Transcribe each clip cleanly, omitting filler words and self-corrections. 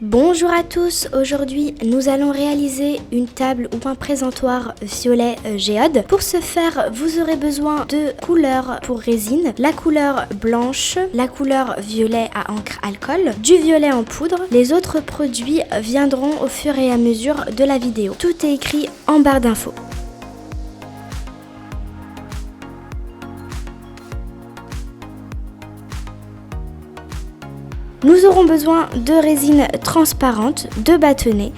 Bonjour à tous, aujourd'hui nous allons réaliser une table ou un présentoir violet géode. Pour ce faire, vous aurez besoin de couleurs pour résine, la couleur blanche, la couleur violet à encre alcool, du violet en poudre. Les autres produits viendront au fur et à mesure de la vidéo. Tout est écrit en barre d'infos. Nous aurons besoin de résine transparente, de bâtonnets.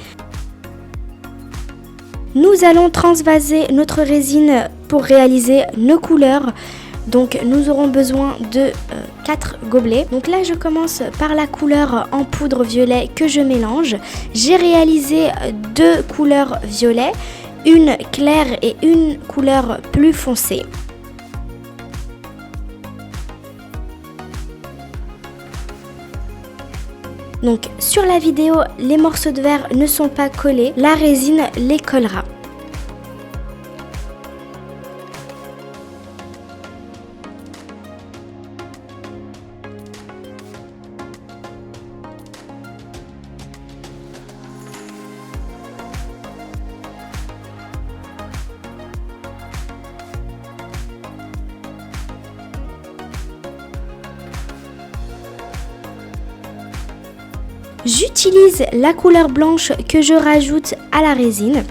Nous allons transvaser notre résine pour réaliser nos couleurs. Donc nous aurons besoin de 4 gobelets. Donc là je commence par la couleur en poudre violet que je mélange. J'ai réalisé 2 couleurs violet, une claire et une couleur plus foncée. Donc sur la vidéo, les morceaux de verre ne sont pas collés, la résine les collera. J'utilise la couleur blanche que je rajoute à la résine.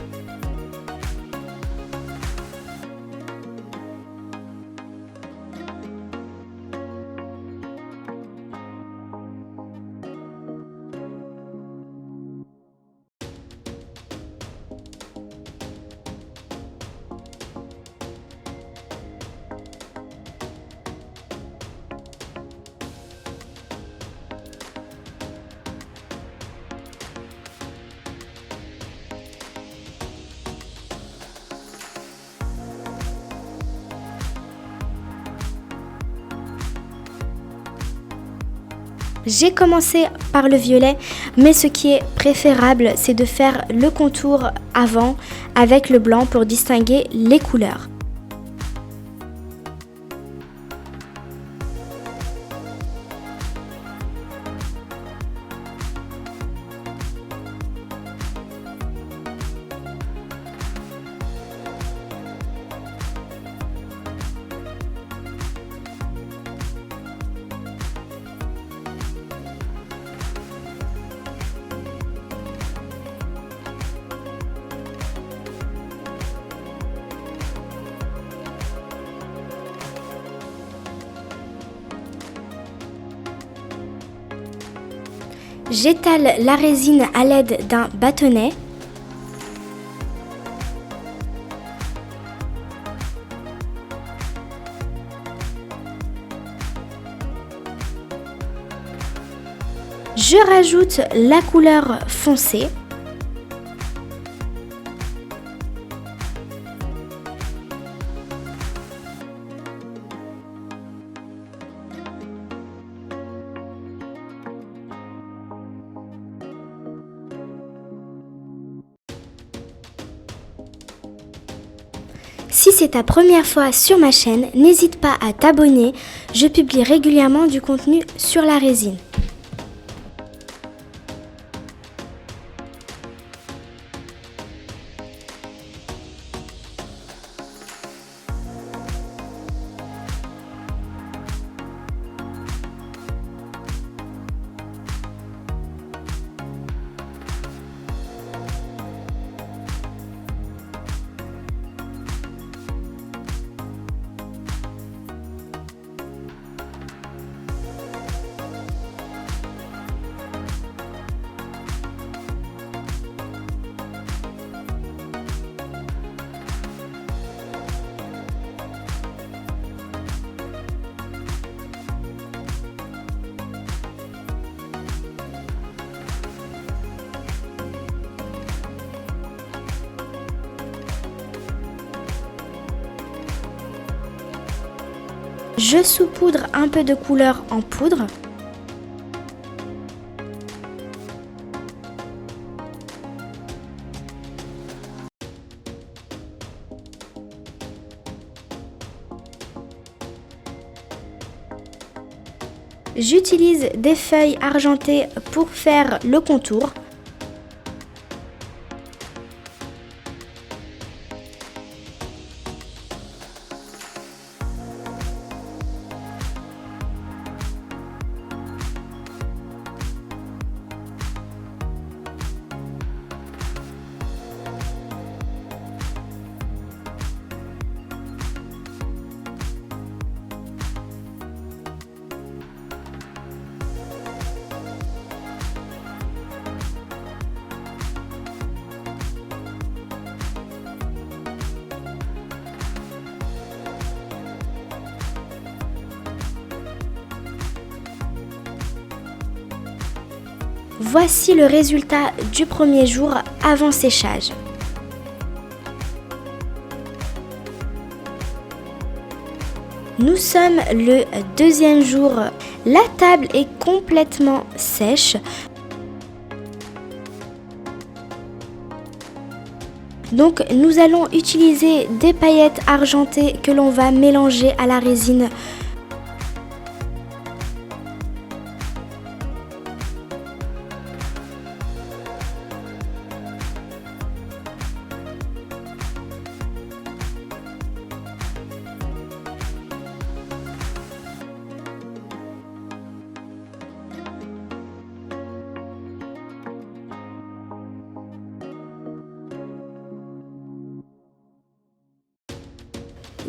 J'ai commencé par le violet, mais ce qui est préférable, c'est de faire le contour avant avec le blanc pour distinguer les couleurs. J'étale la résine à l'aide d'un bâtonnet. Je rajoute la couleur foncée. Si c'est ta première fois sur ma chaîne, n'hésite pas à t'abonner, je publie régulièrement du contenu sur la résine. Je saupoudre un peu de couleur en poudre. J'utilise des feuilles argentées pour faire le contour. Voici le résultat du premier jour avant séchage. Nous sommes le deuxième jour. La table est complètement sèche. Donc nous allons utiliser des paillettes argentées que l'on va mélanger à la résine.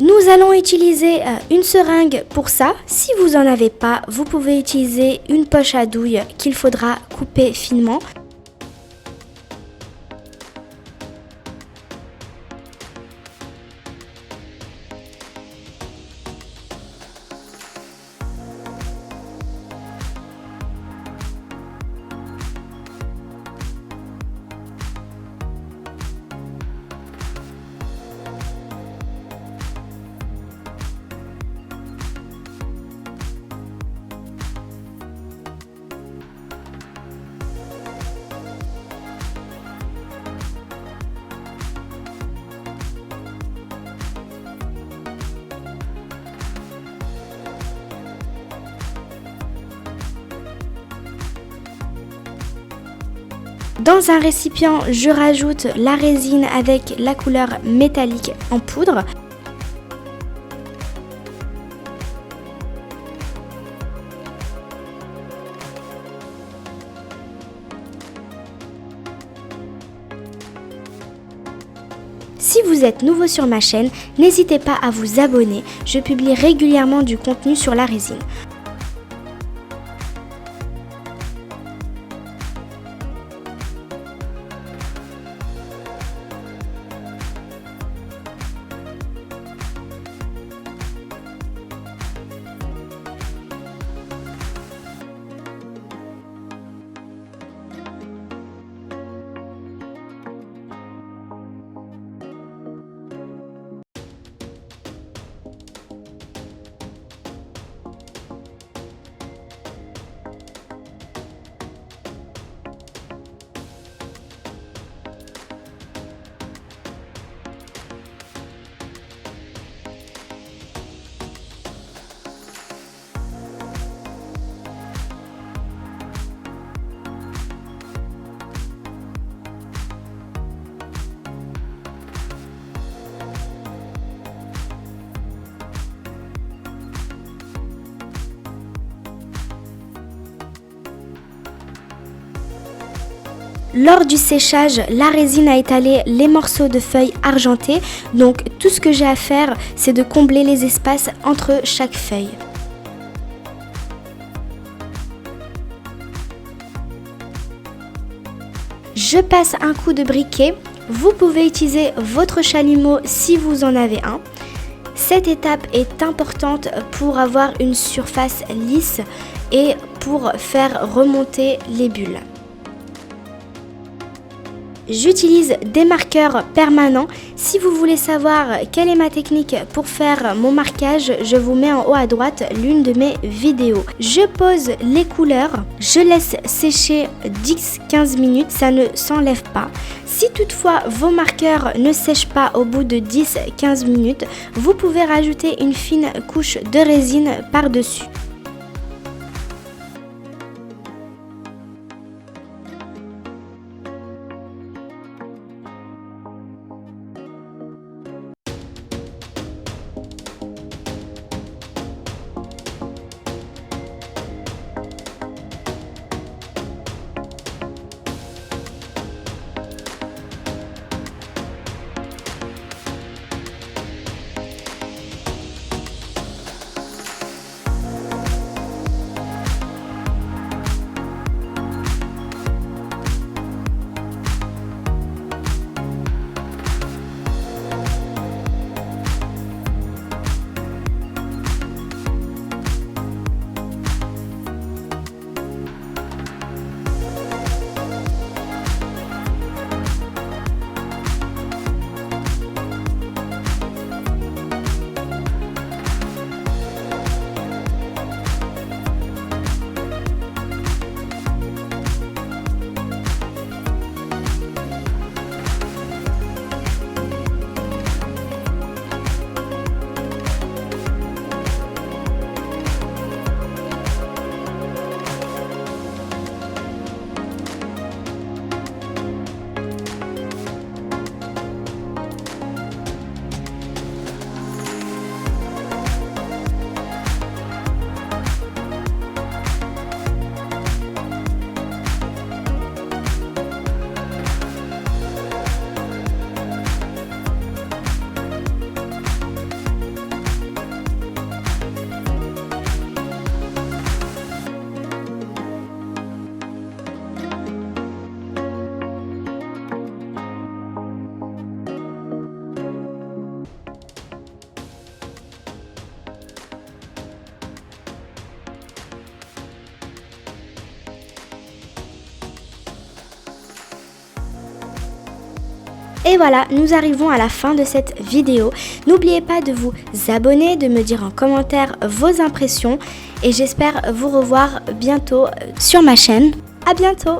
Nous allons utiliser une seringue pour ça. Si vous n'en avez pas, vous pouvez utiliser une poche à douille qu'il faudra couper finement. Dans un récipient, je rajoute la résine avec la couleur métallique en poudre. Si vous êtes nouveau sur ma chaîne, n'hésitez pas à vous abonner. Je publie régulièrement du contenu sur la résine. Lors du séchage, la résine a étalé les morceaux de feuilles argentées, donc tout ce que j'ai à faire, c'est de combler les espaces entre chaque feuille. Je passe un coup de briquet. Vous pouvez utiliser votre chalumeau si vous en avez un. Cette étape est importante pour avoir une surface lisse et pour faire remonter les bulles. J'utilise des marqueurs permanents. Si vous voulez savoir quelle est ma technique pour faire mon marquage, je vous mets en haut à droite l'une de mes vidéos. Je pose les couleurs, je laisse sécher 10-15 minutes, ça ne s'enlève pas. Si toutefois vos marqueurs ne sèchent pas au bout de 10-15 minutes, vous pouvez rajouter une fine couche de résine par-dessus. Et voilà, nous arrivons à la fin de cette vidéo. N'oubliez pas de vous abonner, de me dire en commentaire vos impressions et j'espère vous revoir bientôt sur ma chaîne. À bientôt!